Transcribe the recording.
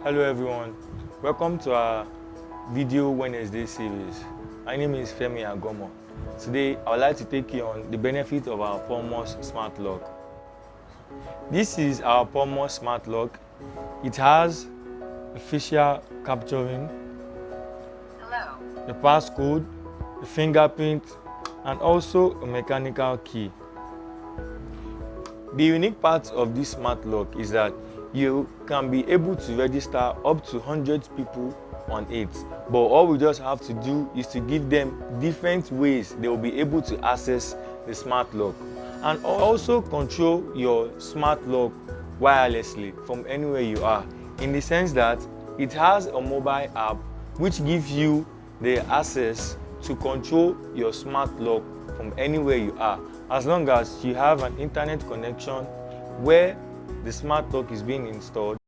Hello everyone, welcome to our video Wednesday series. My name is Femi Agomo. Today I would like to take you on the benefit of our PLS smart lock. This is our PLS smart lock. It has a facial capturing, the passcode, the fingerprint, and also a mechanical key. The unique part of this smart lock is that you can be able to register up to 100 people on it, but all we just have to do is to give them different ways they will be able to access the smart lock, and also control your smart lock wirelessly from anywhere you are, in the sense that it has a mobile app which gives you the access to control your smart lock from anywhere you are, as long as you have an internet connection where the smart lock is being installed.